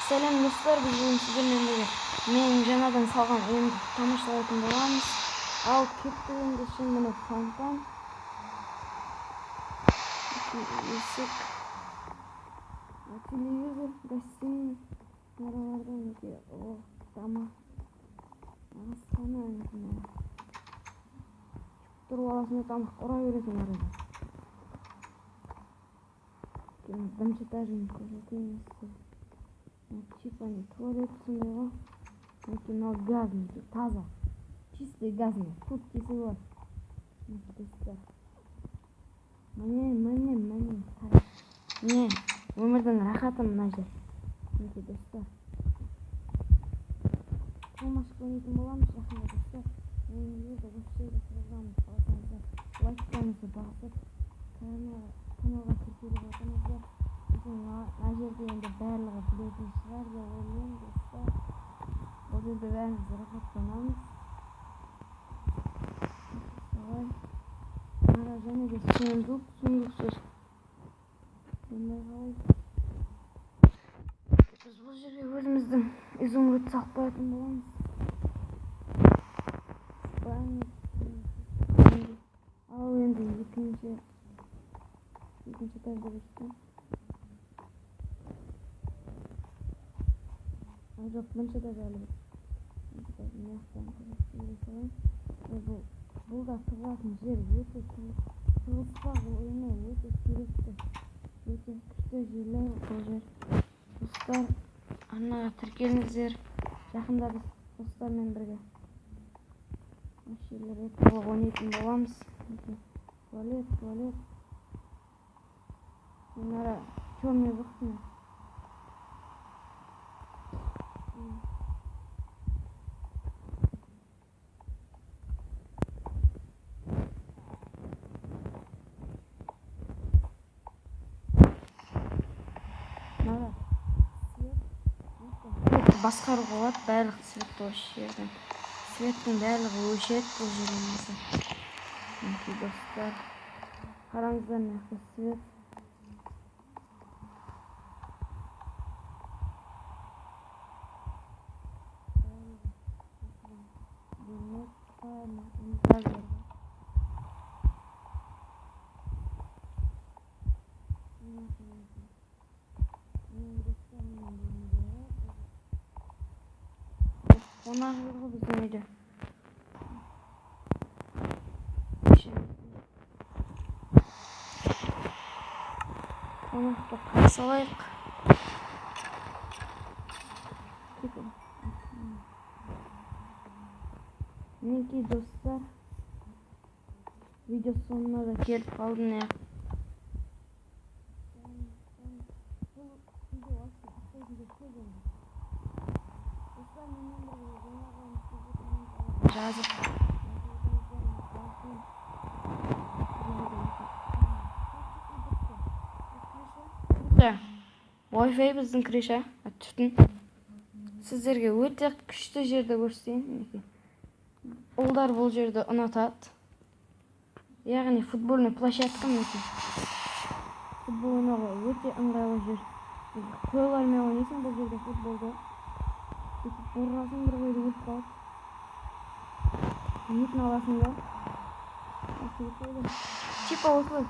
Selam dostlar, biz bugün sizlerle birlikte men жаңадан салган oyundu тамашалайтын боламыз. Ал кеттігінде şimdi фонтан, есік, телевизор, гостиный, наралардан өте тамақ, астана тұрып аласың тамақ ұра бересің арада. Бірінші этажын көрсетейін сізге. Типа не туалет сондай ғой. Но газный, таза. Чистый газный. Тут кисел. Міне. Не, өмірдің рахаты мына жер. Мінекей достар. Қолмашқа ойнайтын боламыз жақында достар. Ойынымызды осы жерде қойғанбыз. Қаласаңыздар лайктарыңызды басып, каналға тіркеліп отырыңыздар. Мына жерде енді барлығы білетін шығар деп ойлаймын достар. Бұл жерде бәріміз рахаттанамыз. Солай. Ара және де суындықсыз. Сондай қалай. Біз бұл жерге өзіміздің изумруд сақып қоятын боламыз. Ал енді екінші этажда өстім. Жоқ, бірінші этаж әлі бір. Бұл да тұратын жер өте тығызбақ ойыны өте керекті. Өте күшті жерлер бұл жер. Достар, арнаға тіркеліңіздер. Жақында біз достармен бірге осы жерлерде толық ойнайтын боламыз. Туалет. Мына черный бұқтың. Басқаруға болады, барлық цветті осы жерден. Цветтің барлығы өшеді бұл жерден. Мінекей достар, қараңыздар мықты цвет. Onlar burada bizim öyle. Onu da karşılayık. Mineki dostlar, video sonuna da gelip kaldım ya. Жазып. Wi-Fi біздің кіреше түтін. Сіздерге өте күшті жерді көрсетейін. Олдар бұл жерді ұнатады. Яғни футбольный площадка мінекей. Футбол ойнауға өте ыңғайлы жер. Қойлармен ойнайсың бұл жерде футболды. Ұрғасын бір қойды өліп қалып. Нетін аласың да. Типа осылай.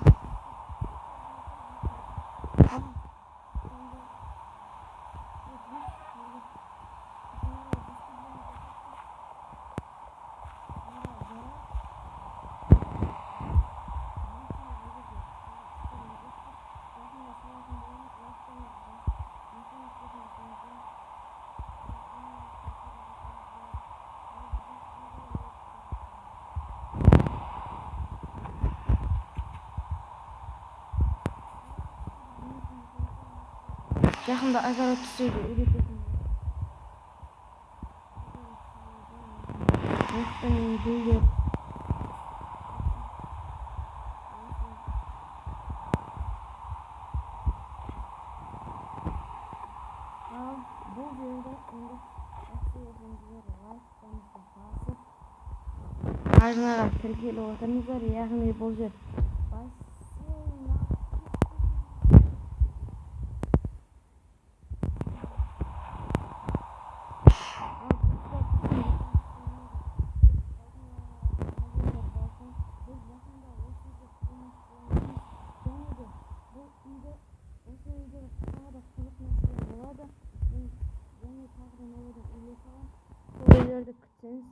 Жақында огород түсуді үйрететін. Осыдан гүлдер. Ал бұл жерде енді арнаға тіркеліп отырыңыздар, яғни бұл жер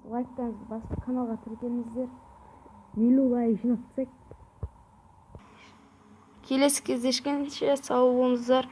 лайктарыңызды басып каналға тіркеліңіздер. 50 лайк жинатсақ. Келесі кездескенше сау болыңыздар.